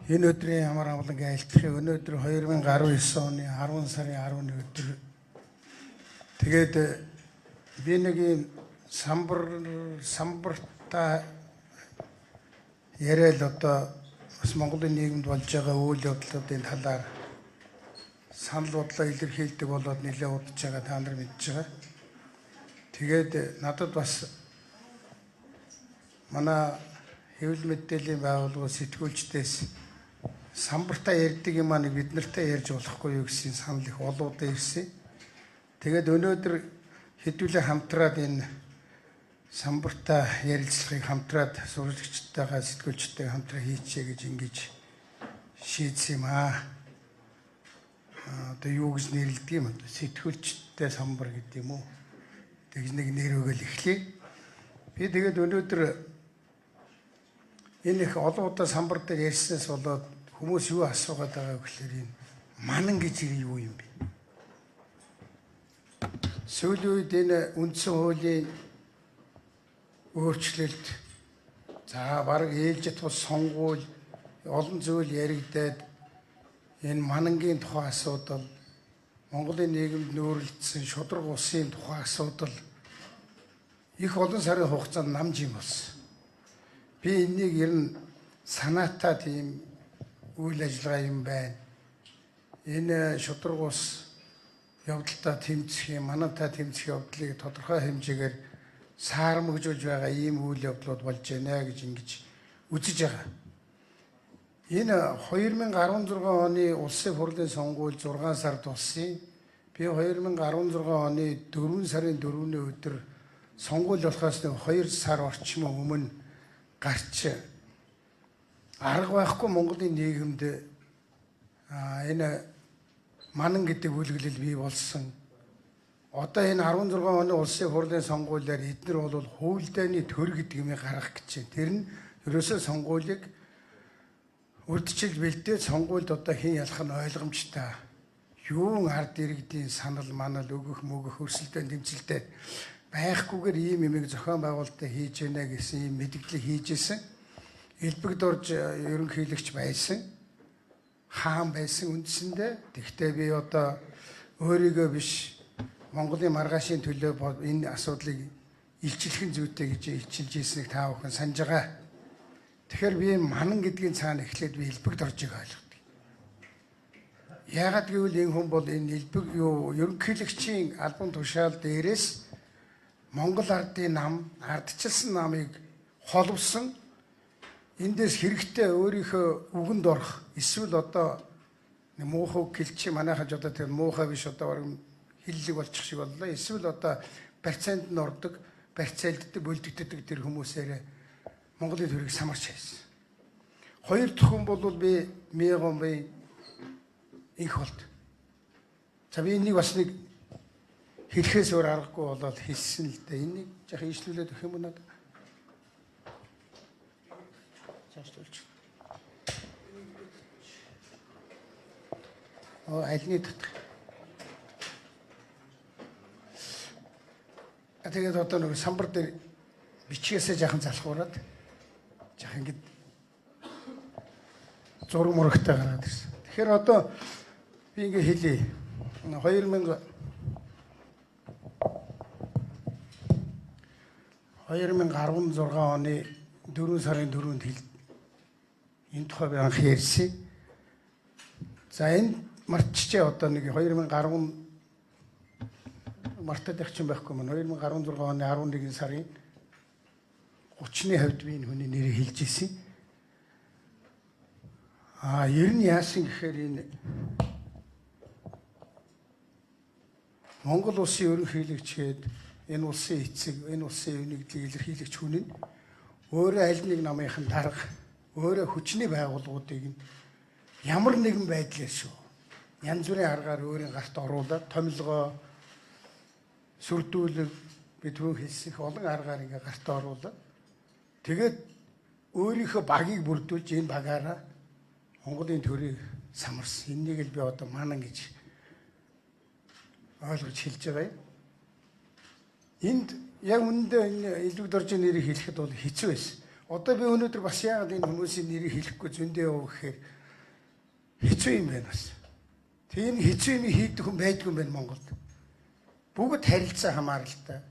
Энэ өдрийн амар амгалан айлтгахыг өнөөдөр 2019 оны 10 сарын 11 өдөр. Тэгээд би нэг юм самбартаа яриад одоо бас Монголын нийгэмд болж байгаа үйл явдлуудын талаар санал бодлоо илэрхийлдэг болоод нэлээд удаж байгаа та нар мэдж байгаа. Тэгээд надад бас манай хэвлэл мэдээллийн байгууллага сэтгүүлчдээс самбартаа ярьдаг юм аа нэг бид нартай ярьж болохгүй юу гэсэн санал их олоодаа ирсэн. Тэгээд өнөөдөр хэдүүлээ хамтраад энэ самбартаа ярилцлагыг хамтраад сурвалжлагчтайгаа сэтгүүлчтэй хамтраа хийчихье гэж ингэж шийдсэн юм аа. Одоо юу гэж нэрлэдэг юм бэ? Сэтгүүлчтэй самбар гэдэг юм уу? Тэгж нэг нэр өгөөл эхлэе. Би тэгээд өнөөдөр энэ их олон удаа самбар дээр ярьснаас болоод хүмүүс юу асуугаад байгаа гэхээр энэ манан гэж юу юм бэ? Сүүлийн үед энэ үндсэн хуулийн өөрчлөлт за бараг ээлжит тус сонгуул олон зүйл яригдаад энэ манангийн тухай асуудал Монголын нийгэмд нүүрлэлтсэн шудраг улсын тухай асуудал их олон сарын хугацаанд намж юм болсон. Би энийг ер нь санаатаа тийм үйл ажиллагаа юм байна. Энэ шудраг ус явдалтай тэмцэх юм, манайтай тэмцэх явдлыг тодорхой хэмжээгээр саармагжуулж байгаа ийм үйл явдлууд болж байна гэж ингэж үзэж байгаа. Энэ 2016 оны улсын хурлын сонгуул 6 сард болсон. Би 2016 оны 4 сарын 4-ний өдөр сонгуул болохоос 2 сар орчим өмнө гарч арга байхгүй Монголын нийгэмд энэ манан гэдэг үйлчлэл бий болсон. Одоо энэ 16 оны улсын хурлын сонгуулиар эдгээр бол хуульдааны төр гэдэг юм гаргах гэж байна. Тэр нь ерөөсөө сонгуулийг урьдчилж бэлдээд сонгуульд одоо хэн ялах нь ойлгомжтой. Юун ард иргэдийн санал манал өгөх мөгөх өрсөлдөөн тэмцэлтэй байхгүйгээр ийм юмыг зохион байгуулалтаа хийж байна гэсэн ийм мэдээлэл хийжсэн. Элбэг дорж ерөнхийлөгч байсан. Хаан байсан үндсэндээ. Тэгвэл би одоо өөрийгөө биш Монголын маргаашийн төлөө энэ асуудлыг илчлэх зүйтэй гэж илчилж ирснийг та бүхэн санаж байгаа. Тэгэхээр би манан гэдгийн цаана эхлээд би элбэг доржийг ойлгодог. Яагаад гэвэл энэ хүн бол энэ элбэг юу ерөнхийлөгчийн албан тушаал дээрээс Монгол ардын нам, ардчилсан намыг холбосон эндээс хэрэгтэй өөрийнхөө үгэнд орох эсвэл одоо муухай гэлч манайхаж одоо тэр муухай биш одоо хиллэг болчих шиг боллоо. Эсвэл одоо барьцаанд нь ордог, барьцаалддаг, бөлдөгддөг тэр хүмүүсээрээ Монголын төрийг самарч хайсан. Хоёр дахь хүн бол би Мегон бай инх болт. За би энийг бас нэг хэлэхээс өөр аргагүй болоод хэлсэн л дээ. Энийг жах ийшлүүлээд өгөх юм уу надад? Альны татах. Тэгээд одоо нэг самбар дээр бичгээсээ жаахан залхуураад жаахан ингэж зураг мурагтай гараад ирсэн. Тэгэхээр одоо би ингэ хэлье. 2016 оны 4 сарын 4-нд энэ тухай би анх ярьсан. За энэ мартчихжээ одоо нэг 2010 мартаад их юм байхгүй мөн 2016 оны 11 сарын 30-ны хувьд би энэ хүний нэрийг хэлж ирсэн. Ер нь яасан гэхээр энэ Монгол улсын ерөнхийлөгчгээд энэ улсын эцэг, энэ улсын нэгдлийг илэрхийлэгч хүн нь өөрөө аль нэг намынхан дарга, өөрөө хүчний байгууллагуудыг ямар нэгэн байдлаар шүү. Янз бүрийн аргаар өөрийн гарт оруулаад томилгоо сүрдүүлэг бид түрүү хэлсэн их олон аргаар ингээ гарт оруулаад тэгээд өөрийнхөө багийг бүрдүүлж энэ багаараа Монголын төрийг самарсан. Энийг л би одоо манан гэж ойлгож хэлж байгаа юм. Энд яг үүндээ энэ элбэг доржийн нэрийг хэлэхэд бол хэцүү байсан. Одоо би өнөөдөр бас яагаад энэ хүмүүсийн нэрийг хэлэхгүй зөндөө яваа гэхээр хэцүү юм байна бас. Тийм хэцүү юм хийдэг хүн байдгүй юм байна Монголд. Бүгд харилцаа хамааралтай.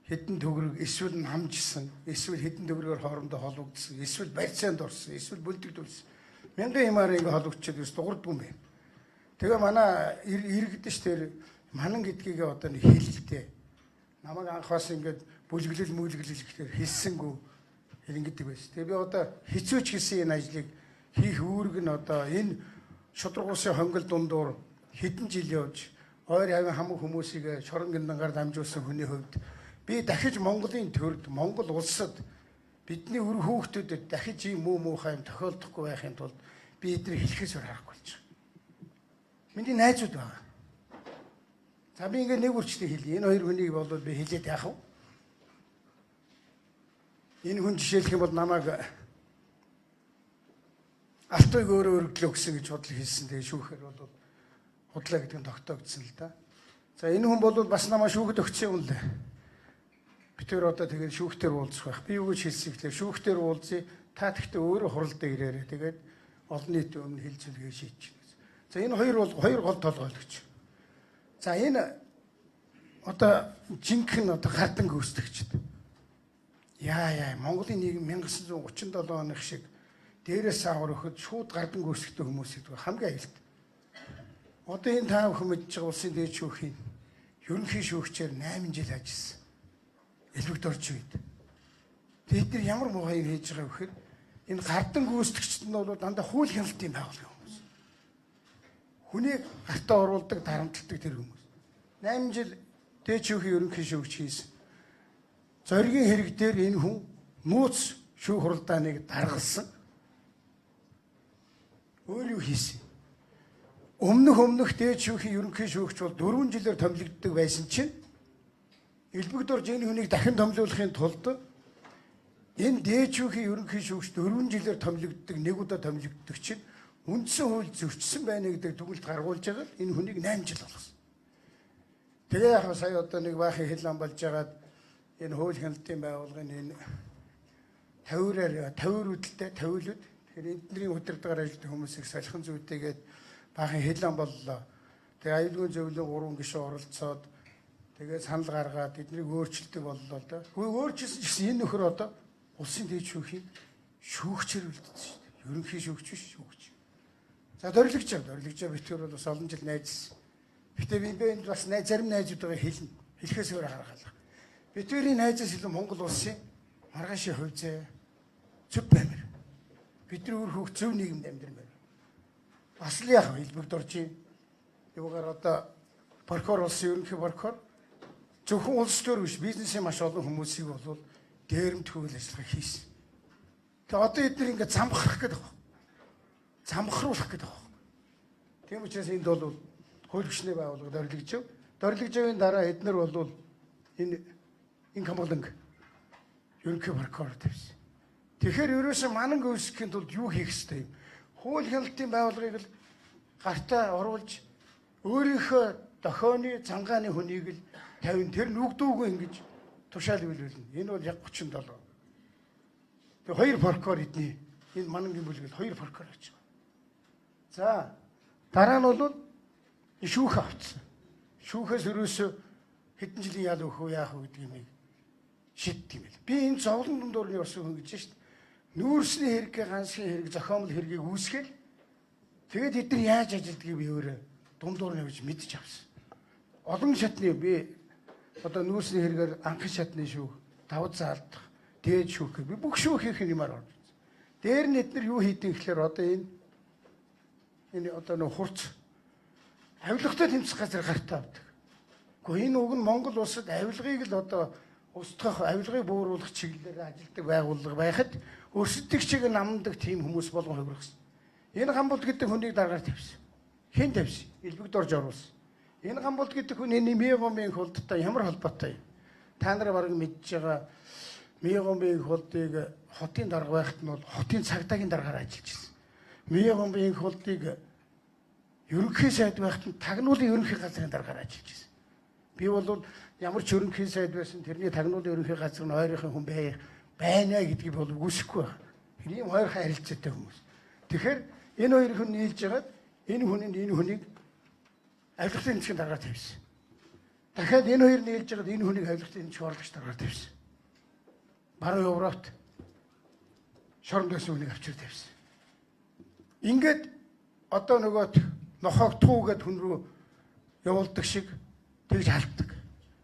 Хэдэн төгрөг эсвэл намжсан, эсвэл хэдэн төгрөгөөр хоорондоо холбогдсон, эсвэл барьцаанд орсон, эсвэл бүлдэгдүүлсэн. Мянган юмар ингэ холбогдчиход бас дуурдгүй юм байна. Тэгээ манай иргэдэш тэр манан гэдгийг одоо нэг хэлэлтэй. Намайг анхаас ингээд бүлгэлэл гэхээр хэлсэнгүү ингэдэг байсан. Тэгээ би одоо хэцүүч гэсэн энэ ажлыг хийх үүрэг нь одоо энэ шудрагуусын хонгол дундуур хэдэн жил явж ойр авин хамаг хүмүүсийг шорон гиндангаар дамжуулсан хүний хувьд би дахиж Монголын төрд, Монгол улсад бидний өр хүүхдүүдэд дахиж ийм муухай юм тохиолдохгүй байхын тулд би эдгээр хэлхээс өөр харахгүй болж байгаа. Миний найзууд байгаа. За би ингээ нэг үрчтэй хэлье. Энэ хоёр хүнийг бол би хэлээд яах вэ? Энэ хүн жишээлх юм бол намайг алтыг өөрөө өргөлөө гэсэн гэж бодлоо хэлсэн. Тэгээ шүүхээр бол худлаа гэдэг нь тогтоогдсон л да. За энэ хүн бол бас намайг шүүхэд өгсөн юм л. Би тэр одоо тэгээд шүүхтэр уулзах байх. Би юу гэж хэлсэн гэхээр шүүхтэр уулзъя. Та тэгтээ өөрөө хуралдаа ирээрээ. Тэгээд олон нийтийн өмнө хэлж үлгээ шийдчихнэ. За энэ хоёр бол хоёр гол толгойлогч. За энэ одоо жинхэнэ одоо гардан гүйцэтгэгчд. Яа Монголын нийгэм 1937 оных шиг дээрээс авар өгөхөд шууд гардан гүйцэтгэдэг хүмүүс гэдэг хамгийн аюултай. Одоо энэ таа бүхэн мэдж байгаа улсын дээд шүүхийн ерөнхий шүүгчээр 8 жил ажилласан. Элбэгт орж үед. Тэгээд тэр ямар муухай юм хийж байгаа вэ гэхээр энэ гардан гүйцэтгэгчд нь бол дандаа хууль хяналтын байгууллага хүмүүс. Хүнийг гартаа оруулдаг, дарамтлагдаг тэр хүмүүс. 8 жил дээд шүүхийн ерөнхий шүүгч хийсэн. Зоригийн хэрэг дээр энэ хүн нууц шүүх хуралдааныг даргалсан. Өөр юу хийсэн? Өмнөх дээд шүүхийн ерөнхий шүүгч бол 4 жилээр томилогддог байсан чинь Элбэгт орж энэ хүнийг дахин томилуулахын тулд энэ дээд шүүхийн ерөнхий шүүгч 4 жилээр томилогддог, нэг удаа томилогддог чинь үндсэн хууль зөрчсөн байна гэдэг дүгнэлт гаргуулж байгаа энэ хүнийг 8 жил болгосон. Тэгээ яг сая одоо нэг баахан хэл ам болж байгаад энэ хууль хяналтын байгууллагын энэ тавиуруудтай тавиулууд тэгэхээр эднэрийн удирдгаар ажилладаг хүмүүсийг салхин зүйтэйгээд баахан хэл ам боллоо. Тэгээ аюулгүй зөвлөлийн 3 гишүүн оролцоод тэгээд санал гаргаад эднийг өөрчилдөг боллоо да. Өөрчилсөн ч гэсэн энэ нөхөр одоо улсын дээд шүүхийн шүүгчээр үлдсэн шүү дээ. Ерөнхий шүүгч биш шүүгч. За дөрвөлгч битүүр бол бас олон жил найзсан. Гэтэ би энд бас зарим найзуудаа хэлнэ. Хэлэхээс өөр харгалах. Битүүрийн найзаас илүү Монгол улсын маргаашийн хувьцаа зөв баймир. Бидний өөр хүүхд зөв нийгэмд амьдрмээр. Бас л яг Элбэгт орж юм. Юугаар одоо прокурор улсын ерөнхий прокурор зөвхөн улс төр биш бизнесийн маш олон хүмүүсийг бол дээрэмт хөвөл ажиллагаа хийсэн. Тэгээ одоо эдгээр ингээд замхрах гэдэг байна. Замхруулах гэдэг байна. Тийм учраас энд бол хууль хүчний байгууллага дөрвөлгөж. Дөрвөлгөжийн дараа эднэр бол энэ хамгааланг ерөнхий прокурор тавьсан. Тэгэхээр ерөөсөө манан гүйцэтгэхийн тулд юу хийх ёстой юм? Хууль хяналтын байгууллагыг л гартаа оруулж өөрийнхөө дохионы цангааны хүнийг л тавин тэр нүгдүүгүй ингэж тушаал биелүүлнэ. Энэ бол яг 37. Тэгээ хоёр прокурор эдний энэ манангийн бүлгэл хоёр прокурор гэж байна. За дараа нь бол шүүх авцсан. Шүүхээс өрөөсөө хэдэн жилийн ял өгөх үү яах вэ гэдэг юм шийддэг юм бэл. Би энэ зовлон дундуурны орсон хүн гэж шүү дээ. Нүүрсний хэрэг, ганцхан хэрэг, зохиомл хэргийг үүсгээл тэгээд эдгээр яаж ажилдгийг би өөрөө дундуур нь гэж мэдчих авсан. Олон шатны би одоо нүүрсний хэрэгээр анхан шатны шүүх, давд заалдах, дээд шүүх би бүх шүүх хийх юмар орж. Дээр нь эдгээр юу хийдэг гэхээр одоо энэ одоо нэг хурц авилгатай тэмцэх газар гартаа авдаг. Гэхдээ энэ уг нь Монгол улсад авилгыг л одоо устгах, авилгыг бууруулах чиглэлээр ажилладаг байгууллага байхад өрсөлдөгчийг намдаг тийм хүмүүс болгон хувиргасан. Энэ Гамболд гэдэг хүнийг дараагаар тавьсан. Хэн тавьсан? Элбэгт орж оруулсан. Энэ Гамболд гэдэг хүн энэ Мегомын хулдтай ямар холбоотой юм? Та нар бараг мэдж байгаа Мегомын хулдыг хотын дарга байхад нь бол хотын цагдаагийн дараагаар ажиллаж ирсэн. Мегомын хулдыг ерөнхий сайд байхад нь тагнуулын ерөнхий газрын дараагаар ажиллаж ирсэн. Би бол ямар ч ерөнхий сайд байсан тэрний тагнуулын ерөнхий газар нь ойрхон хүн байна гэдгийг бол үгүйсэхгүй байна. Энэ юм ойрхон харилцаатай хүмүүс. Тэгэхээр Энэ хоёр хүн нийлж ягаад энэ хүнийг авилгын тэмцээний дарга тавьсан. Дахиад энэ хоёр нийлж ягаад энэ хүнийг авилгын тэмцээн орлогч дарга тавьсан. Баруун Европт шоронд байсан хүнийг авчир тавьсан. Ингээд одоо нөгөөт нохогтхуу гэд хүн рүү явуулдаг шиг тэгж халддаг.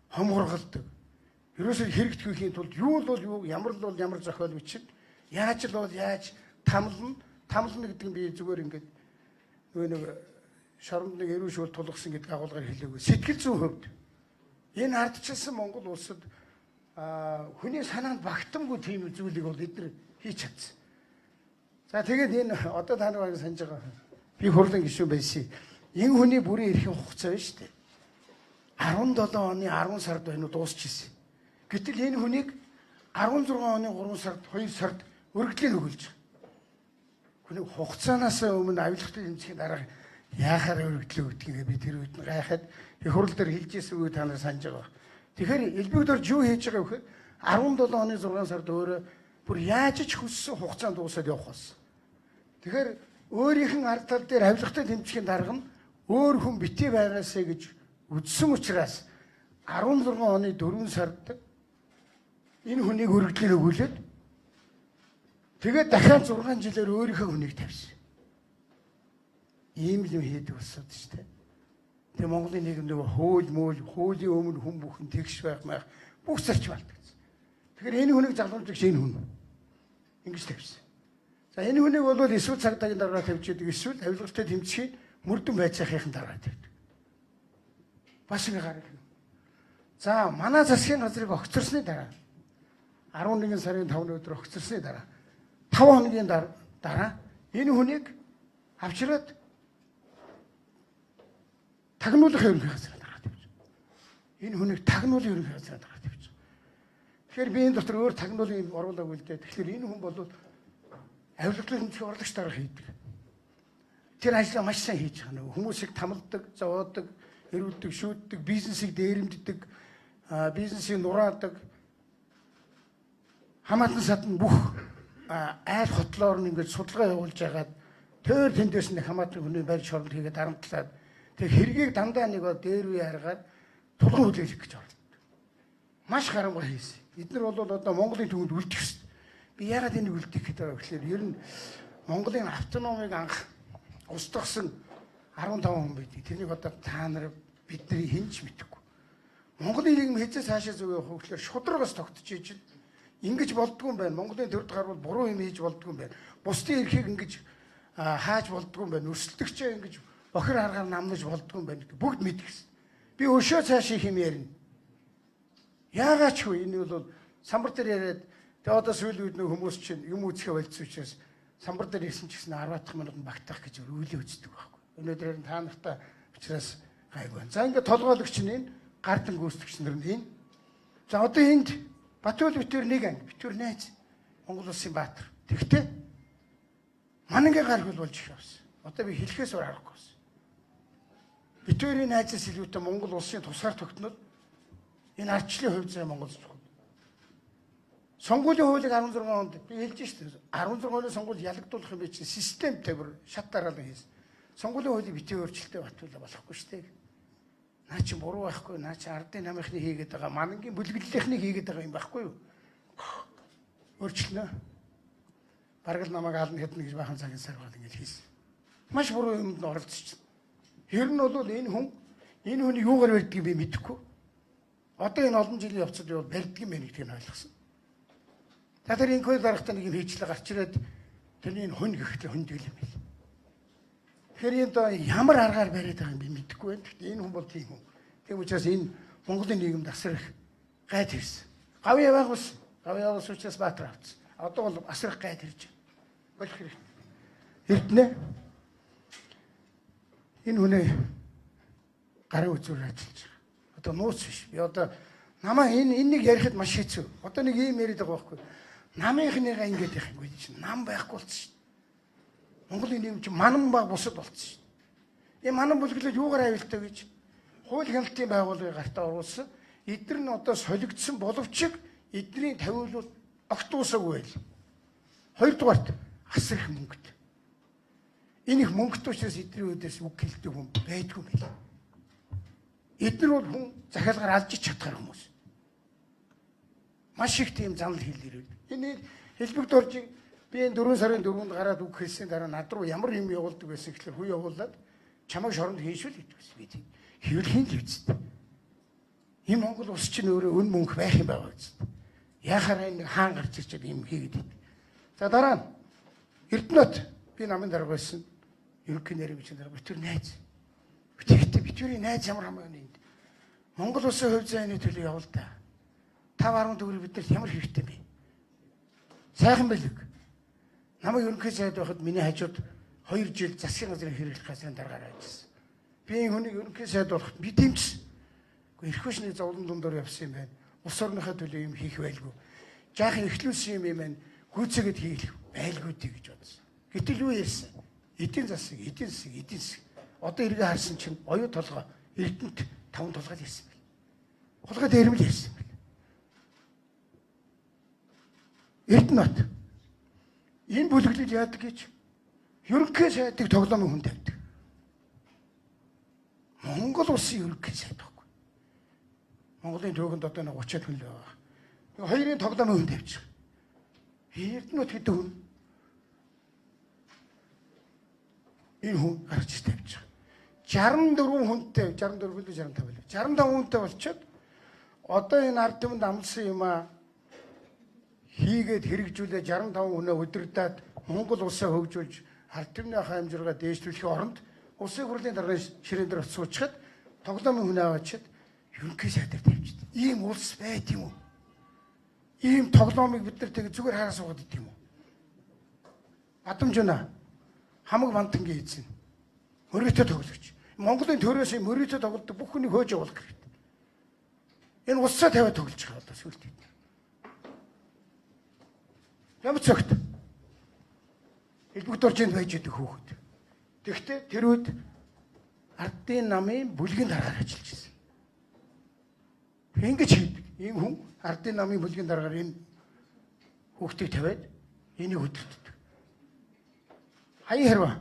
Хомгорголдог. Ерөөсөө хэрэгдэхүйхийн тулд юу л бол юу, ямар л бол ямар зохиол бичин, яаж л бол яаж тамлна гэдэг нь би зүгээр ингээд нэг шоронд нэг эрүүл шүүл тулгсан гэдэг агуулгаар хэлээгүй. Сэтгэл зүйн хувьд энэ ардчилсан Монгол улсад хүний санаанд багтамгүй тийм зүйлийг бол эдгээр хийж чадсан. За тэгээд энэ одоо та нар санаж байгаа би хурлын гишүүн байсан. Энэ хүний бүрийн эрхийн хугацаа байна шүү дээ. 17 оны 10 сард байна уу дуусчихсэн. Гэтэл энэ хүнийг 16 оны 3 сард 2 сард өргөдлийн өгүүлж байгаа. Хүний хугацаанаас өмнө авилгын тэмцээний дараа яахаар өргөдлөө гэдгийг би тэр үед гайхаад их хурл дээр хэлжсэн үе та нар санаж байгаа. Тэгэхээр элбэгдэр юу хийж байгаа вэ гэхээр 17 оны 6 сард өөрөө бүр яаж ч хүссэн хугацаанд дуусаад явах болсон. Тэгэхээр өөрийнх нь ард тал дээр авилгатай тэмцэхийн дарга нь өөр хүн битгий байгаасаа гэж үзсэн учраас 16 оны 4 сард энэ хүнийг өргөдлөөр өгүүлээд тэгээд дахиад 6 жилээр өөрийнхөө хүнийг тавьсан. Ийм л юм хийдэг болсод шүү дээ. Тэгээ Монголын нийгэмд хуулийн өмнө хүн бүхэн тэгш байх бүх зарч балтагдсан. Тэгэхээр энэ хүнийг залуужигч энэ хүн ингэж тавьсан. За энэ хүнийг бол эсвэл цагдаагийн дараа тавьж идэг, эсвэл авилгалтай тэмцэхийн мөрдөн байцаахын дараа тавьдаг. Бас ингэ гарах юм. За манай засгийн газрыг огцорсны дараа 11 сарын 5-ны өдөр огцорсны дараа 5 хоногийн дараа энэ хүнийг авчираад тагнуулахын ерөнхий газрын дараа тавьж. Энэ хүнийг тагнуулын ерөнхий газрын дараа тавьж. Тэгэхээр би энэ дотор өөр тагнуулын оруулаагүй л дээ. Тэгэхээр энэ хүн бол авилгалын тэмцээн орлогч дарга хийдэг. Тэр ажлаа маш сайн хийж байгаа нөө. Хүмүүсийг тамладаг, зовоодог, эрүүлдэг, шүүддэг, бизнесийг дээрэмддэг, бизнесийг нураадаг. Хамаатан садан бүх айл хотлоор нь ингэж судалгаа явуулж байгаад тэр тэндээс нэг хамаатан хүний барь шоронд хийгээд дарамтлаад тэг хэргийг дандаа нэг дээр үе харгаад тулгын хүлээлгэх гэж оролддог. Маш харамга хийсэн. Эдгээр бол одоо Монголын төвөнд үлдэх шүү дээ. Би яагаад энийг үлдэх гэдэг вэ гэхээр ер нь Монголын автономыг анх устгасан 15 хүн байдгийг. Тэрнийг одоо та нар бидний хинч мэдэхгүй. Монголын нийгэм хэзээ цаашаа зөв явах вэ гэхээр шударгаас тогтчих чинь ингэж болдгүй юм байна. Монголын төрд гарвал буруу юм хийж болдгүй юм байна. Бусдын эрхийг ингэж хааж болдгүй юм байна. Өрсөлдөгчөө ингэж бохир аргаар намнаж болдгүй юм байна. Бүгд мэдгэсэн. Би өшөө цаашаа хэм ярина. Яагаад ч вэ? Энэ бол самбар дээр яриад тэгээ одоо сүүлийн үед нэг хүмүүс чинь юм үзэхэ болцсон учраас самбар дээр ирсэн ч гэсэн 10 дахь минут багтах гэж үйлээ үздэг байхгүй. Өнөөдөр та нартай учраас гайгүй. За ингээд толгойлогч нь энэ гардан гүйцэтгэгч нар нь энэ. За одоо энд Батбол битүүр нэг анги, битүүр найз Монгол улсын баатар. Тэгтээ манангийн гаргуул болж их явсан. Одоо би хэлэхээс өөр аргагүй байсан. Битүүрийн найзаас илүүтэй Монгол улсын тусгаар тогтнол энэ ардчлалын хувь зай Монгол зөвхөн. Сонгуулийн хуулийг 16 онд би хэлж шүү дээ. 16 оны сонгуул ялагдуулах юм би чинь системтэй бүр шат дараалан хийсэн. Сонгуулийн хуулийг битгий өөрчлөлтөө батуулах болохгүй шүү дээ. Наа чи буруу байхгүй, наа чи ардын намынхны хийгээд байгаа, манангийн бүлэглэлийнхнийг хийгээд байгаа юм байхгүй юу? Өөрчлөнө. Бараг л намайг ална хэднэ гэж бахан цагийн сарвал ингэж хийсэн. Маш буруу юмд оролцож. Ер нь бол энэ хүний юугаар барьдгийг би мэдэхгүй. Одоо энэ олон жилийн явцад бол барьдаг юм байна гэдгийг ойлгосон. За тэр энэ хөл дарагтай нэг юм хийчлээ гарч ирээд тэрний хүн гэхлээр хүндэглэм байл. Тэгэхээр энэ ямар аргаар бариад байгаа юм би мэдэхгүй байна. Гэхдээ энэ хүн бол тийм хүн. Тийм учраас энэ Монголын нийгэмд асар их гайд ирсэн. Гав явах ус учраас баатар авцсан. Одоо бол асар их гайд ирж байна. Болох хэрэгтэй. Эрдэнэ энэ хүнээ гарын үзүүр ажиллаж байгаа. Одоо нууц биш. Би одоо намаа энийг ярихад маш хэцүү. Одоо нэг юм яриад байгаа байхгүй. Намынхныгаа ингэж явах юм чинь нам байхгүй болсон шүү. Монголын нийгэм чинь манан баг бусад болсон шүү. Энэ манан бүлэглэл юугаар авилтаа гэж хууль хяналтын байгууллагыг гартаа оруулсан. Эдгээр нь одоо солигдсон боловч эдний тавиулууд огт дуусаагүй байл. Хоёрдугаарт асар их мөнгөд. Энэ их мөнгөтэй учраас эдний үдээс үг хэлдэг хүн байдгүй мэл. Эдгээр бол хүн захиалгаар алж чадхаар хүмүүс. Маш их тийм занал хэллэрэл. Энэ хэлбэг доржиг би энэ 4 сарын 4-нд гараад үг хэлсэн дараа над руу ямар юм явуулдаг байсан гэхэлэр хүү явуулаад чамайг шоронд хийшүүл гэдэг байсан. Би тийм хэвлэхийн л үсттэй. Энэ Монгол улс чинь өөрөө өн мөнх байх юм байгаа үсттэй. Яхаар энэ хаан гарч ирчээд юм хийгээд идэв. За дараа нь Эрдэнэт би намын дарга байсан. Ерөнхий нэрмжийн дарга битүүр найз. Битүүрийн найз ямар хамаа нэг. Монгол улсын хувь зайны төлөө явуулдаа. 5-10 төгрөг биднэрт ямар хэрэгтэй бэ? Сайхан байлиг. Намайг ерөнхий сайд байхад миний хажууд 2 жил засгийн газрын хэрэглэх газрын даргаараа ажилласан. Би энэ хүнийг ерөнхий сайд болоход би дэмжсэн. Гэхдээ эрх хүчний зовлон дундор явсан юм байна. Улс орныхаа төлөө юм хийх байлгүй. Жаахан ихлүүлсэн юм байна. Гүйцэгэд хийх байлгүй дээ гэж бодсон. Гэтэл юу ярьсан? Эдийн засаг, эдийн засаг. Одоо эргээ харсан чинь оюу толгой Эрдэнэт 5 толгойд ярьсан байл. Хулгай дээрмэл ярьсан байл. Эрдэнэт энэ бүлэглэл яадаг гэж ерөнхий сайдыг тоглоомын хүн тавьдаг. Монгол улсын ерөнхий сайд байхгүй. Монголын төвөнд одоо нэг 30 хүн л байгаа. Хоёрын тоглоомын хүн тавьчих. Эрдэнэт гэдэг хүн энэ хүн гарч тавьчих. 64 хүнтэй 64 билүү 65 билүү 65 хүнтэй болчиход одоо энэ ард түмэнд амлсан юм а хийгээд хэрэгжүүлээ 65 хүнээ удирдаад Монгол улсаа хөгжүүлж ард түмний хаамжиргаа дээшлүүлэхийн оронд улсын хурлын даргын ширээн дээр суучихад тоглоомын хүн аваачаад ерөнхий сайдаар тавьчихд. Ийм улс байт юм уу? Ийм тоглоомыг бид нар тэг зүгээр хараа суугаад идэв юм уу? Бадамжина хамаг бантангийн эзэн мөрөөдө тоглогч. Монголын төрөөс мөрөөдө тоглодог бүх хүнийг хөөж явуулах хэрэгтэй. Энэ улсаа тавиад тоглож байгаа одоо сүлд. Ямар цогт. Хэлбэг доржинд байж идэг хөөхд. Тэгэхдээ тэр үед ардын намын бүлгийн дараагаар ажиллаж байсан. Ингэж хийдэг. Энэ хүн ардын намын бүлгийн дараагаар энэ хөөхтийг тавиад энийг хөдөлдөг. Хаян хэрвээ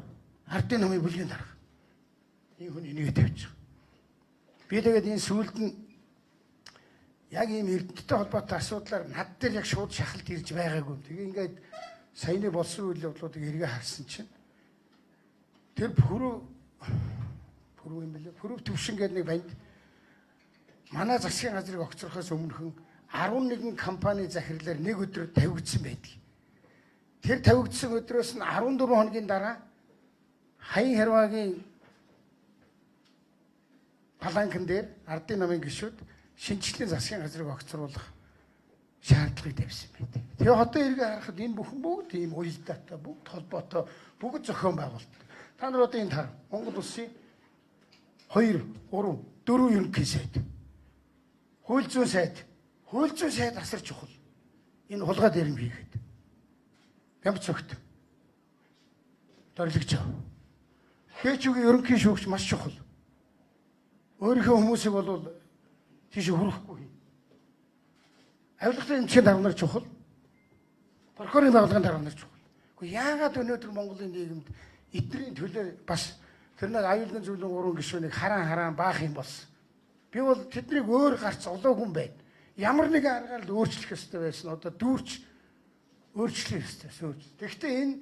ардын намын бүлгийн дарга. Энэ хүн энийг тавьчих. Би тэгээд энэ сүүлд нь яг ийм Эрдэнэтэй холбоотой асуудлаар над дээр яг шууд шахалт ирж байгаагүй. Тэгээ ингээд саяны болсон үйл явдлуудыг эргээ харсан чинь тэр пүрэв юм бэлээ. Пүрэв төвшин гэдэг нэг банд манай засгийн газрыг огцрохоос өмнөхөн 11 компани захирлаар нэг өдөр тавигдсан байдаг. Тэр тавигдсан өдрөөс нь 14 хоногийн дараа Хаян Хэрвагийн паланкан дээр ардын намын гишүүд шинжлэлийн засгийн газрыг огцруулах шаардлагыг тавьсан байдаг. Тэгээ одоо эргээ харахад энэ бүхэн бүгд ийм уялдаатай, бүгд холбоотой, бүгд зохион байгуулалт. Та нар одоо энэ тар Монгол улсын 2, 3, 4 ерөнхий сайд. Хууль зүйн сайд асар чухал. Энэ хулгай дээрм хийгээд. Ямар цогт. Дорлогч. Хээчүүгийн ерөнхий шүүгч маш чухал. Өөрийнхөө хүмүүсийг бол тийш хүрэхгүй. Авилгын эмчийн дарга нар чухал. Прокурорын байгууллагын дарга нар чухал. Гэхдээ яагаад өнөөдөр Монголын нийгэмд эдгэрийн төлөө бас тэрнээ аюулгүй зүйлэн 3 гишүүнийг хараан баах юм болсон. Би бол тэднийг өөр гарц олоо хүн байна. Ямар нэгэн аргаар л өөрчлөх ёстой байсан. Одоо дүүрч өөрчлөх ёстой. Тэгэхдээ энэ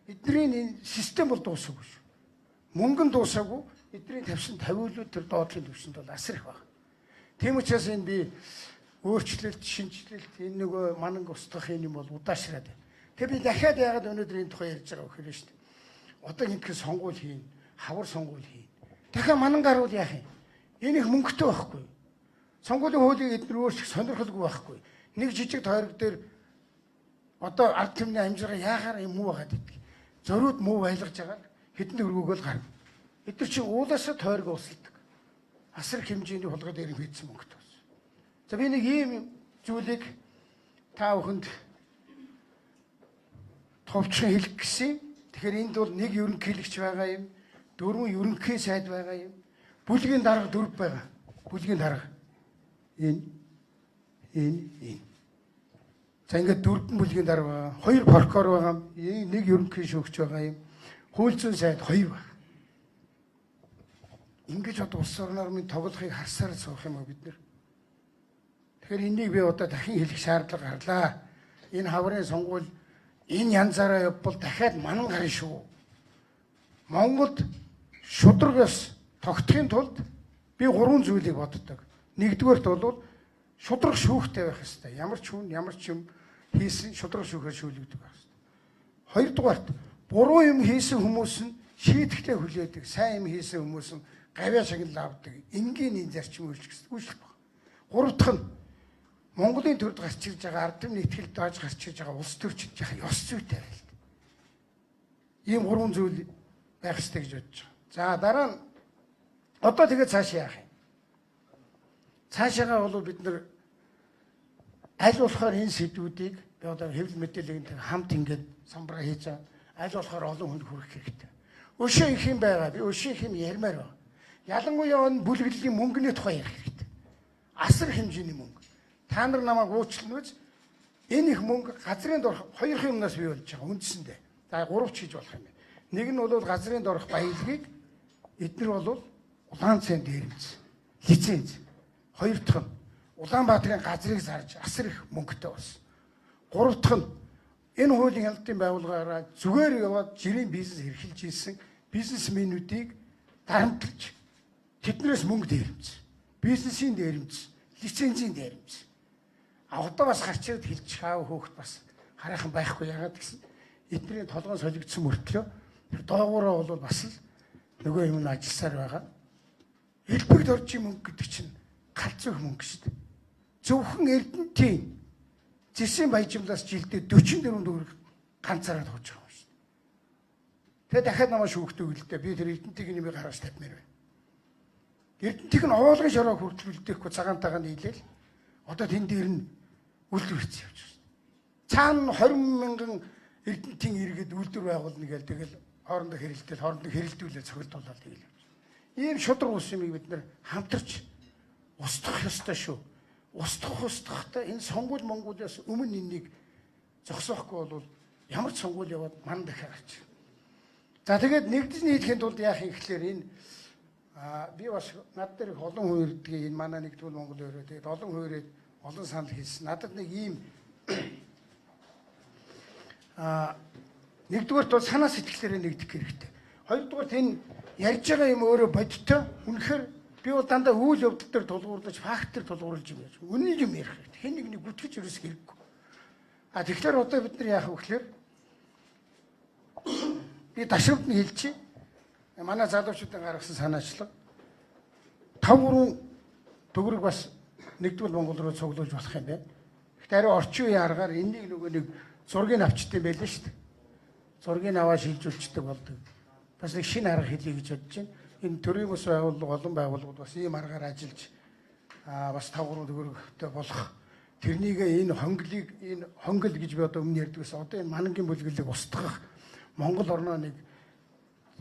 эдгэрийн энэ систем бол дуусаагүй шүү. Мөнгөн дуусаагүй. Эдгэрийн тавьсан тавиулууд тэр доотлын төвшөнд бол асар их байна. Тийм учраас энэ би өөрчлөлт, шинжилэлт энэ нөгөө мананг устгах юм бол удаашраад байна. Тэгээ би дахиад яагаад өнөөдөр энэ тухай ярьж байгаа вэ гэхээр шүү дээ. Одоо ингэх сонгуул хийн, хавар сонгуул хийн. Дахиад манангаар бол яах юм? Энэ их мөнгөтэй байхгүй. Сонгуулийн хуулийг эдгээр өөрчлөх сонирхолгүй байхгүй. Нэг жижиг тойрог дээр одоо ард түмний амжиргаа яахаар юм муу байгаад идэг. Зориуд муу байлгаж байгаа хэдэн төгрөгөг л гарна. Эдгээр чинь уулаасаа тойрог уусалдаг. Асар хэмжээний хулгай дээр хийсэн мөнгөтэй болсон. За би нэг ийм зүйлийг та бүхэнд товчхон хэлэх гэсэн. Тэгэхээр энд бол нэг ерөнхийлөгч байгаа юм, 4 ерөнхий сайд байгаа юм, бүлгийн дарга 4 байгаа. Бүлгийн дарга. Энэ. За ингээд 4 бүлгийн дарга байгаа. 2 прокурор байгаа. Нэг ерөнхий шүүгч байгаа юм. Хууль зүйн сайд 2 байна. Ингэж одоо улс орноор минь тоглохыг харсаар суух юм уу бид нэр? Тэгэхээр энийг би одоо дахин хэлэх шаардлага гарлаа. Энэ хаврын сонгуул энэ янзаараа явбал дахиад манан гарна шүү. Монголд шудраг ёс тогтохын тулд би 3 зүйлийг боддог. Нэгдүгээрт бол шудраг шүүхтэй байх ёстой. Ямар ч хүн ямар ч юм хийсэн шудраг шүүхээр шүүлэгдэх байх ёстой. Хоёрдугаарт буруу юм хийсэн хүмүүс нь шийдэхлээ хүлээдэг. Сайн юм хийсэн хүмүүс нь гавьяа шагнал авдаг. Энгийн энэ зарчим үйлчлэх баг. Гурав дахь нь Монголын төрд гарч ирж байгаа ардын нийтгэл доож гарч ирж байгаа улс төрчид яхаа ёс зүйтэй байл. Ийм 3 зүйл байх ёстой гэж бодож байгаа. За дараа нь одоо тэгээд цааш яах юм? Цаашаагаа бол бид нар аль болохоор энэ сэдвүүдийг би одоо хэвлэл мэдээлэлтэй хамт ингээд самбараа хийж байгаа. Аль болохоор олон хүнд хүрэх хэрэгтэй. Өшөө их юм байгаа. Би өшөө их юм ярмаар байна. Ялангуяа энэ бүлэглэлийн мөнгөний тухай ярих хэрэгтэй. Асар хэмжээний мөнгө. Та нар намайг уучлна үз. Энэ их мөнгө газрын дорх 2 юмнаас бий болж байгаа үндсэндээ. За 3 ч хийж болох юм байна. Нэг нь бол газрын дорх баялагийг эдгээр бол улаан цайнд дээрэмж лиценз. Хоёр дахь нь Улаанбаатарын газрыг зарж асар их мөнгөтэй болсон. Гурав дахь нь энэ хуулийн хяналтын байгууллагаараа зүгээр яваад жирийн бизнес эрхэлж ийсэн бизнесмэнүүдийг дарамтлаж тэднээс мөнгө дээрэмж, бизнесийн дээрэмж, лицензийн дээрэмж. Одоо бас гарч ирээд хэлж хаав хөөхт бас хараахан байхгүй яагаад гэсэн эдний толгой солигдсон мөртлөө тэр доогоороо бол бас л нөгөө юм ажилласаар байгаа. Элбэгд оржийн мөнгө гэдэг чинь галзуу мөнгө шүү дээ. Зөвхөн Эрдэнэтийн зэсийн баяжмлаас жилдээ 44 төгрөг ганцаараа тооч байгаа юм шүү дээ. Тэгээ дахиад намайг шүүхдэг л дээ. Би тэр Эрдэнэтийг нэмийг гаргаж тавьмаар байна. Эрдэнэтийг нь овоолгын шороо хүртэлүүлдэхгүй цагаантайгаа нийлээл одоо тэн дээр нь үйлдвэр хийсэн явж байна. Цаана 20 мянган Эрдэнэтийн иргэд үйлдвэр байгуулна гээл тэгэл хоорондоо хэрэлдүүлээ цохилдуулаад тэгэл явж байна. Ийм шудраг ус юмыг бид нэр хамтарч устгах ёстой шүү. Устгахтай энэ сонгуул Монголоос өмнө энэнийг зогсоохгүй бол ямар ч сонгуул яваад ман дахиад гарч. За тэгээд нэгдэж нийлэхэд тулд яах юм гэхлээр энэ би бас над дээр их олон хүн ирдэг энэ манай нэгдвэл Монгол өөрөө тэгээд олон хүн ирээд олон санал хийсэн. Надад нэг ийм нэгдүгээр бол санаа сэтгэлээрээ нэгдэх хэрэгтэй. Хоёрдугаар энэ ярьж байгаа юм өөрөө бодиттой. Үнэхээр би бол дандаа үйл явдал дээр тулгуурлаж, фактээр тулгуурлаж юм яаж. Үнэн юм ярих хэрэгтэй. Хэн нэгнийг бүтгэж ерөөс хэрэггүй. Тэгэхээр одоо бид нар яах вэ гэхээр би ташрамд нь хэлчихье. Манай залуучуудын гаргасан санаачлага 5-3 төгрөг бас нэгдвэл Монгол руу цуглуулж болох юм байна. Гэхдээ ари орчин үеийн аргаар энийг нөгөө нэг зургийг авчдаг байлаа шүү дээ. Зургийг аваа шилжүүлчихдэг болдог. Бас нэг шинэ арга хэлье гэж бодож байна. Энэ төрийн ус байгууллага олон байгууллагууд бас ийм аргаар ажиллаж бас 5-3 төгрөгтэй болох тэрнийг энэ хонгол гэж би одоо өмнө ярьдаг гэсэн. Одоо энэ манангийн бүлгэлийг устгах Монгол орноо нэг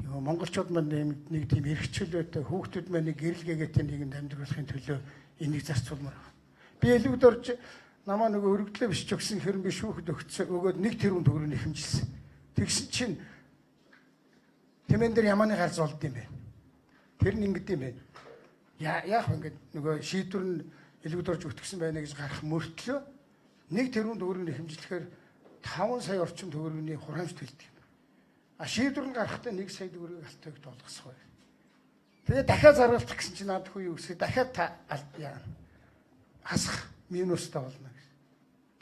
монголчууд маань нэг тийм эрхчлөөтэй хүүхдүүд маань нэг гэрэлгээгээтэй нийгэмд амьдруулахын төлөө энийг зарцуулмаар байна. Би элвэд орж намаа нөгөө өргөдлөө бишч өгсөн хэрэг би шүүхэд өгөөд 1 тэрбум төгрөг нэхэмжилсэн. Тэгсэн чинь тэмэн дээр ямааны гарц олд юм бэ? Тэр нь ингэдэм бэ? Яах вэ ингээд нөгөө шийдвэр нь элвэд орж өтгсөн байна гэж гарах мөртлөө 1 тэрбум төгрөг нэхэмжлэхээр 5 сая орчим төгрөгийн хураамж төлдөг юм. Шийдвэр нь гарахдаа 1 сая төгрөгийг алтайг болгосгоо. Тэгээ дахиад заргалдах гэсэн чинь наад хүү юу гэсээ дахиад хасах минустай болно гэсэн.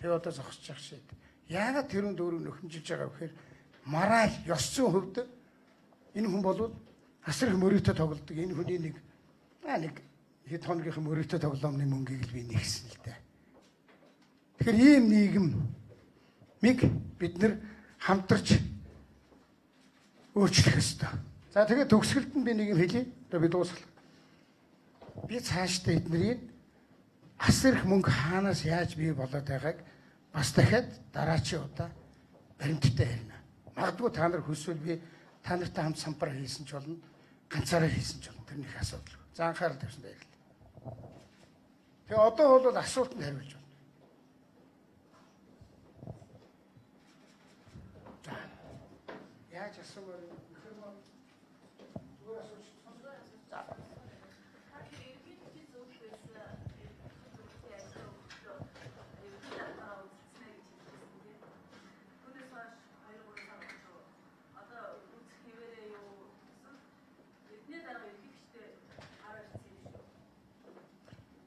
Тэгээ одоо зогсож явах шээ. Яагаад тэрүүн төгрөг нөхөмжилж байгаа вэ гэхээр мораль, ёс зүйн хувьд энэ хүн бол асар их мөрөөдө тоглодог. Энэ хүний нэг хэд хоногийнх мөрөөдө тоглоомны мөнгийг л би нэгсэн л дээ. Тэгэхээр ийм нийгэмийг бид нэр хамтарч өөрчлөх ёстой. За тэгээд төгсгөлд нь би нэг юм хэлье. Одоо би дуусгал. Би цаашдаа эднэрийн асар их мөнгө хаанаас яаж бий болоод байгааг бас дахиад дараачийн удаа баримттай ярина. Магадгүй та нар хүсвэл би та нартай хамт самбар хийсэн ч болно, ганцаараа хийсэн ч болно. Тэр нэг асуудал. За анхаарал тавьсан баярлалаа. Тэгээ одоо бол асуултанд хариулж байна. Яаж асуумаар юм? Зүгээр асууж.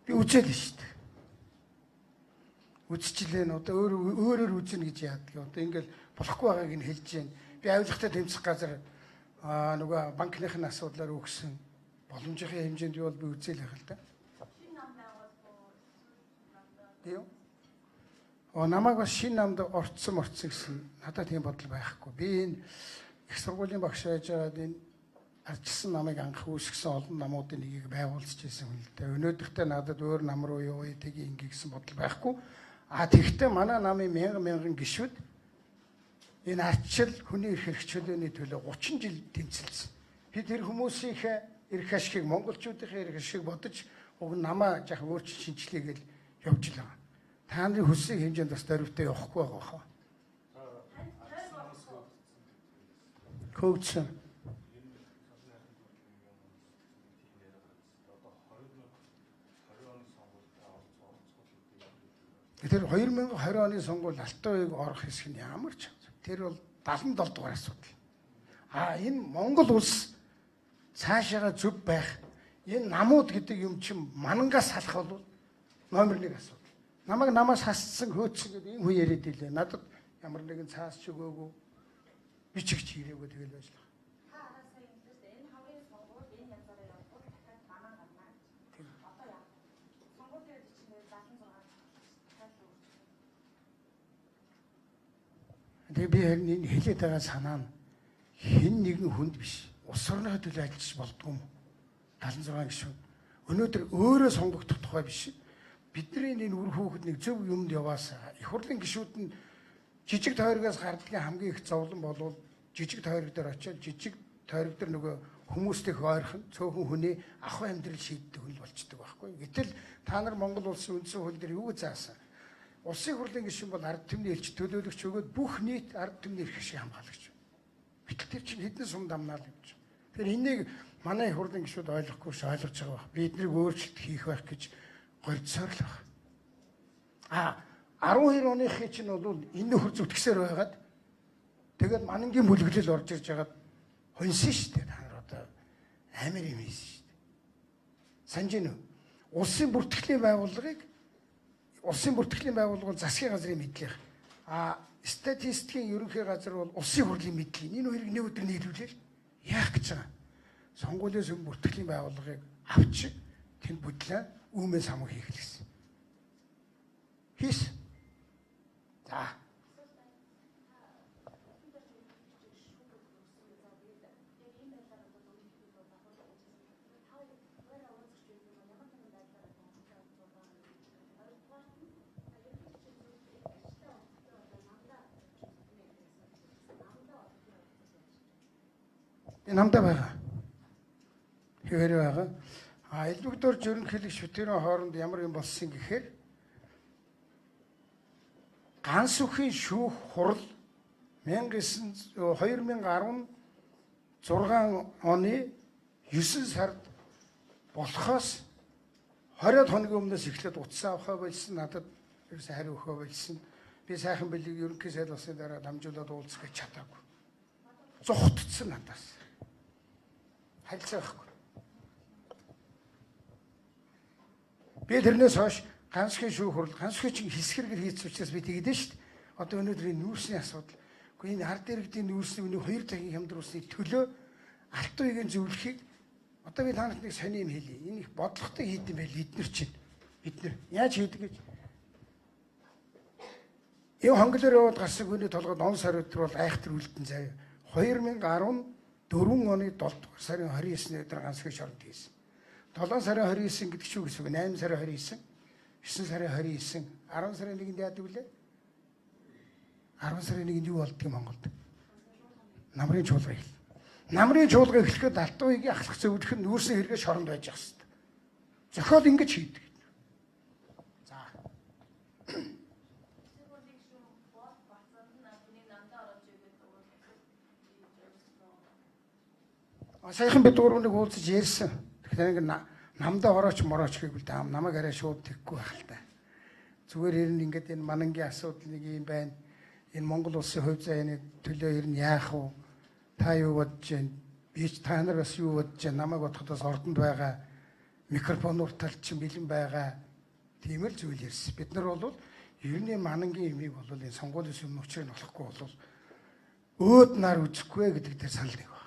Би үзээд л шүү дээ. Үзчихлээ н одоо өөрөөр үзнэ гэж яадаг. Одоо ингээл болохгүй байгааг нь хэлж जैन. Би авилгатай тэмцэх газар нөгөө банкныхын асуудлаар өгсөн боломжийн хэмжээнд юу бол би үзээл байх л да. Юу? Намайг бас шинэ намд орцсон гэсэн надад тийм бодол байхгүй. Би энэ их сургуулийн багш байж байгаад энэ арчсан намайг анх үүсгэсэн олон намуудын нэгийг байгуулж ирсэн хүн л дээ. Өнөөдөртөө надад өөр нам руу явъя тгий ингээ гэсэн бодол байхгүй. Тэгэхдээ манай намын мянган гишүүд энэ арчил хүний эрх хэрэгчлөөний төлөө 30 жил тэмцэлсэн. Би тэр хүмүүсийн эрх ашигыг монголчуудын эрх ашигыг бодож уг намаа жах өөрчлөлт шинжилгээгээл явж л байгаа. Та нарын хүссэн хэмжээнд бас дөрвтэй явахгүй байгаа хаа. Коуч тэр 2020 оны сонгуульд Алтан уяг орох хэсэг нь ямар ч тэр бол 77 дугаар асуудал. Энэ Монгол улс цаашаага зөв байх энэ намууд гэдэг юм чинь манангаас салах бол номер 1 асуудал. Намаас хасцсан хөөцсөн гэдэг энэ хүн яриад илээ. Надад ямар нэгэн цаас ч өгөөгүй би ч их хийрээгүй тэгэл байж байгаа. Энэ хамгийн сонгуульд энэ янзаараа явбал дахиад манай гарнаа. Одоо яа. Сонгуулийн бичгээр 76 Тэгээ би харин энэ хэлээд байгаа санаа нь хэн нэгэн хүнд биш. Улс орны төлөө ажиллаж болдгоо юм. 76 гишүүн. Өнөөдөр өөрөө сонгогдох тухай биш. Бидний энэ үр хүүхэд нэг зөв юмд яваасаа их хурлын гишүүд нь жижиг тойрогоос гардгийн хамгийн их зовлон болвол жижиг тойрог дээр очиод жижиг тойрог дээр нөгөө хүмүүстэй ойрхон цөөхөн хүний ахуй амьдрал шийддэг хүн болчдөг байхгүй. Гэтэл та нар Монгол улсын үндсэн хууль дээр юу заасан? Улсын хурлын гишүүн бол ард түмний элч төлөөлөгч өгөөд бүх нийт ард түмний эрх ашиг хамгаалагч. Гэтэл тэр чинь хэдэн сум дамнаа л гэж. Тэгэхээр энийг манай их хурлын гишүүд ойлгохгүй ш ойлгож байгаа баг. Би эднийг өөрчлөлт хийх байх гэж горьцоор л баг. 12 оныхын чинь бол энэ нөхөр зүтгэсээр байгаад тэгээд манангийн бүлэглэл орж ирж байгаад хоньсон шүү дээ. Та нар одоо амар юм хийсэн шүү дээ. Санаж гэнэ үү? Улсын бүртгэлийн байгууллагын засгийн газрын мэдлэг. Статистикийн ерөнхий газар бол улсын хурлын мэдлэг. Энэ хоёрыг нэг өдөр нийлүүлээл яах гэж байгаа. Сонгуулийн сүм бүртгэлийн байгууллагыг авч тэнд бүдлээ үүмээ самуу хийх гэсэн. Хийс. За. Намдаа байгаа. Хэвээр байгаа. Элбэгдүр ерөнхийлөгч шүтэрийн хооронд ямар юм болсон гэхээр ганц үхийн шүүх хурал 2016 оны 9 сард болохоос 20 хоногийн өмнөөс эхлээд утсаа авахаа болсон надад ерөөсөө хариу өгөхөө болсон. Би сайхан бэлэг ерөнхий сайд болсны дараа дамжуулаад уулзах гэж чадаагүй. Зогтцсон надаас. Харилцаа байхгүй. Би тэрнээс хойш ганцхан шүүх хурал, ганцхан чинь хэсгэргэр хийц учраас би тэгээд шүү дээ. Одоо өнөөдөр энэ нүүрсний асуудал. Гэхдээ энэ ард иргэдийн нүүрсний өнөө 2 цагийн хямдруулсны төлөө Алтан уягийн зөвлөхийг одоо би танарт нэг сони юм хэлье. Энэ их бодлоготой хийдэм байл эднэр чинь. Бид нар яаж хийдэг гэж. Эв хонглоор яваад гарсан хүний толгойд он сар өдөр бол айхтар үлдэн заяа. 2014 оны 7 дугаар сарын 29-ний өдөр ганцхан шоронд хийсэн. 7 сарын 29 гэдэг чинь юу гэсэн үг? 8 сарын 29, 9 сарын 29, 10 сарын 1-нд яадаг вүлээ? 10 сарын 1-нд юу болдгийг Монголд? Намрын чуулга эхэлнэ. Намрын чуулга эхлэхэд Алтан уягийн ахлах зөвлөх нь нүүрсний хэрэгэ шоронд байж ах хэвээр. Зохиол ингэж хийдэг. За. Саяхан бид дөрөвнийг уулзаж ярьсан. Тэгэхээр ингэ намдаа орооч морооч гэвэл намайг арай шууд тэггүй байх л та. Зүгээр ер нь ингээд энэ манангийн асуудал нэг юм байна. Энэ Монгол улсын хувь заяаны төлөө ер нь яах вэ? Та юу бодож байна? Би ч та нар бас юу бодож байна? Намайг бодохдоос ордонд байгаа микрофоноор талчин бэлэн байгаа. Тийм л зүйл ярьсан. Бид нар бол ер нь манангийн юмыг бол энэ сонгуулийн сүм учрыг нь олохгүй бол өөд нар үзэхгүй гэдэг дээр санал нэг байна.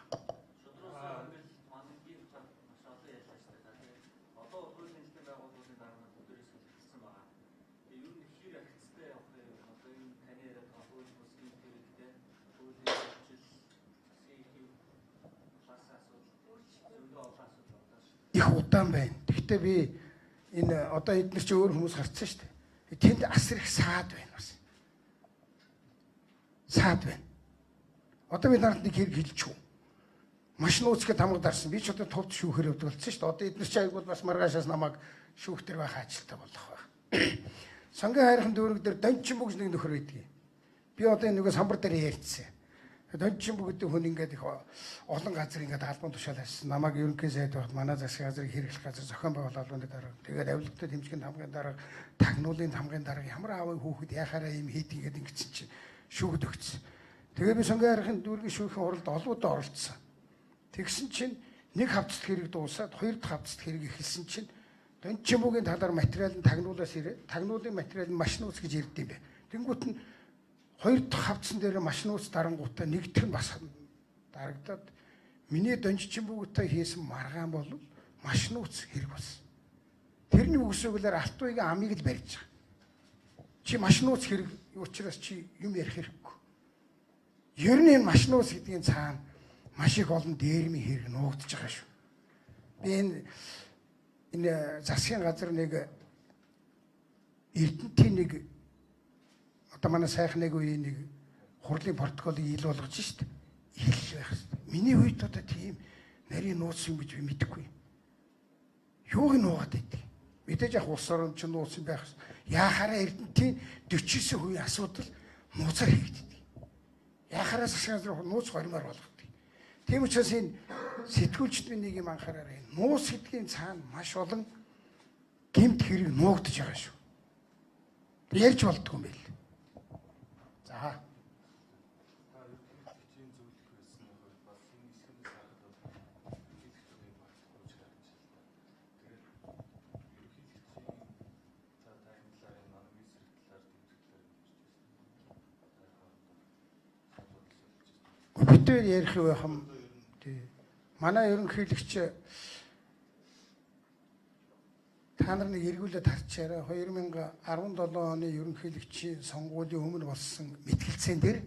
Их удаан байна. Гэхдээ би энэ одоо эдгээр чи өөр хүмүүс харцсан шүү дээ. Тэнд асар их саад байна бас. Саад байна. Одоо би нарт нэг хэрэг хэлчихв. Машин үүсгэд хамаг дарсан. Би ч одоо товд шүүхээр өвдөг болсон шүү дээ. Одоо эдгээр чи айгуул бас маргаашаас намайг шүүхтэр байх ажилтаа болох байх. Сангийн хайрхан дүүрэг дээр дончин бүгж нэг нөхөр байдгийг. Би одоо энэ нөгөө самбар дээр ярьцсан. Дончин бүгд хүн ингээд их олон газар ингээд албан тушаал хийсэн. Намайг ерөнхий сайд байхад манай засгийн газрыг хэрэглэх газар зохион байгуулалт албаны дараа. Тэгээд авилгатай хэмжээнд хамгийн дараа тагнуулын хамгийн дараа ямар аавын хүүхэд яхаараа юм хийдгээд ингэсэн чинь шүүгд өгсөн. Тэгээд би сангийн хайрхан дүүргийн шүүхийн хуралд олоудаа оролцсон. Тэгсэн чинь нэг хавцад хэрэг дуусаад хоёр дахь хавцад хэрэг эхэлсэн чинь дончин бүгийн талаар материал нь тагнуулаас ирээ. Тагнуулын материал нь машин үүс гэж ирд юм бэ. Тэнгүүт нь хоёр дахь хавцсан дээр машин ууц дарангуудаа нэгдэх нь бас дарагдаад миний дончин бүгдтэй хийсэн маргаан бол машин ууц хэрэг болсон. Тэрний үгсөглөөр алтуугийн амийг л барьж байгаа. Чи машин ууц хэрэг учраас чи юм ярих хэрэггүй. Ер нь энэ машин ууц гэдгийн цаана маш их олон дээрмийн хэрэг нуугдж байгаа шүү. Би энэ засгийн газар нэг Эрдэнэтийн нэг одоо манай сайхан нэг үеийн нэг хурлын протоколыг ил болгож шít. Ил байх хэрэгтэй. Миний үед одоо тийм нарийн нууц юм гэж би мэдэхгүй. Юуг нуугаад байдгийг. Мэдээж яг улс орон ч нууц юм байх. Яахаараа Эрдэнэтийн 49% асуудал нууцаар хийгддэг. Яахаараа засгийн газар нууц хормоор болгодог. Тийм учраас энэ сэтгүүлчдийн нэг юм анхаараарай. Нууц гэдгийн цаана маш олон гэмт хэрэг нуугдж байгаа шүү. Ярьж болдгоо юм байл. За. Бид ярих байх юм. Манай ерөнхийлөгч та нар нэг эргүүлээд харчаарай. 2017 оны ерөнхийлөгчийн сонгуулийн өмнө болсон мэтгэлцэн дээр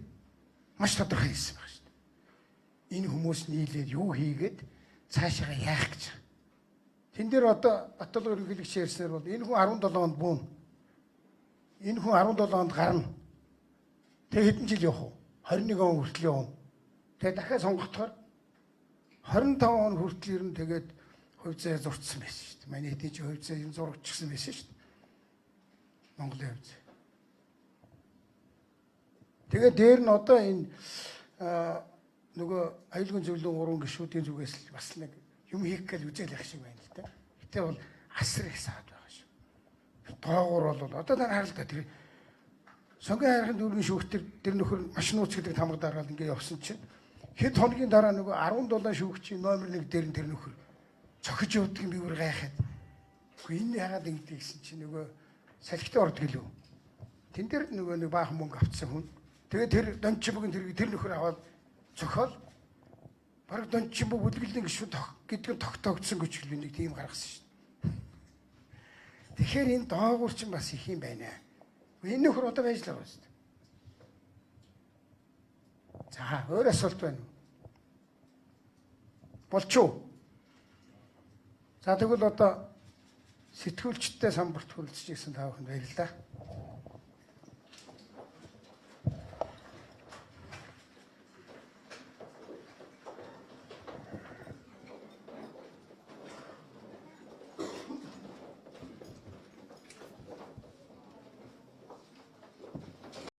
маш тодорхой хэлсэн байна шүү дээ. Энэ хүмүүс нийлээд юу хийгээд цаашаа яах гэж байгаа. Тэн дээр одоо Батболго ерөнхийлөгч ярьснаар бол энэ хүн 17 онд буун. Энэ хүн 17 онд гарна. Тэгээ хэдэн жил явах вэ? 21 он хүртэл явна. Тэгээ дахиад сонгогдохоор 25 он хүртэл ер нь тэгээд хувь заяа зурцсан байсан шүү дээ. Манай хэдийн хувь заяа юм зурагчсан байсан шүү дээ. Монголын хувь заяа. Тэгээд дээр нь одоо энэ нөгөө аюулгүй зөвлөлийн 3 гишүүдийн зүгээс бас нэг юм хийх гэж үзэл байх шиг байна л да. Гэтэ бол асар их саад байгаа шүү. Доогуур бол одоо дараа харалта тэр сонгийн хайрхан дүүргийн шүүхтэр тэр нөхөр машин ууц гэдэг тамга дараад ингээ явсан чинь хэд хоногийн дараа нөгөө 17 шүүгчийн номер 1 дээр нь тэр нөхөр цохиж явдаг юм би бүр гайхаад. Үгүй энэ яагаад ингэдэг гэсэн чинь нөгөө салхитын орд гэлөө. Тэн дээр нөгөө нэг баахан мөнгө авцсан хүн. Тэгээд тэр дончин бүгийн тэр нөхөр аваад цохол бараг дончин бүг бүлгэлэн гişүн гэдэг нь тогтоогдсон гэж хэлбэ нэг тийм гаргасан шүү дээ. Тэгэхээр энэ доогуур чинь бас их юм байна. Энэ нөхөр одоо байж л байгаа шүү дээ. За, өөр асуулт байна уу? Болчихоо. За тэгвэл одоо сэтгүүлчтэй самбарт хүрэлцэж ирсэн та бүхэнд баярлалаа.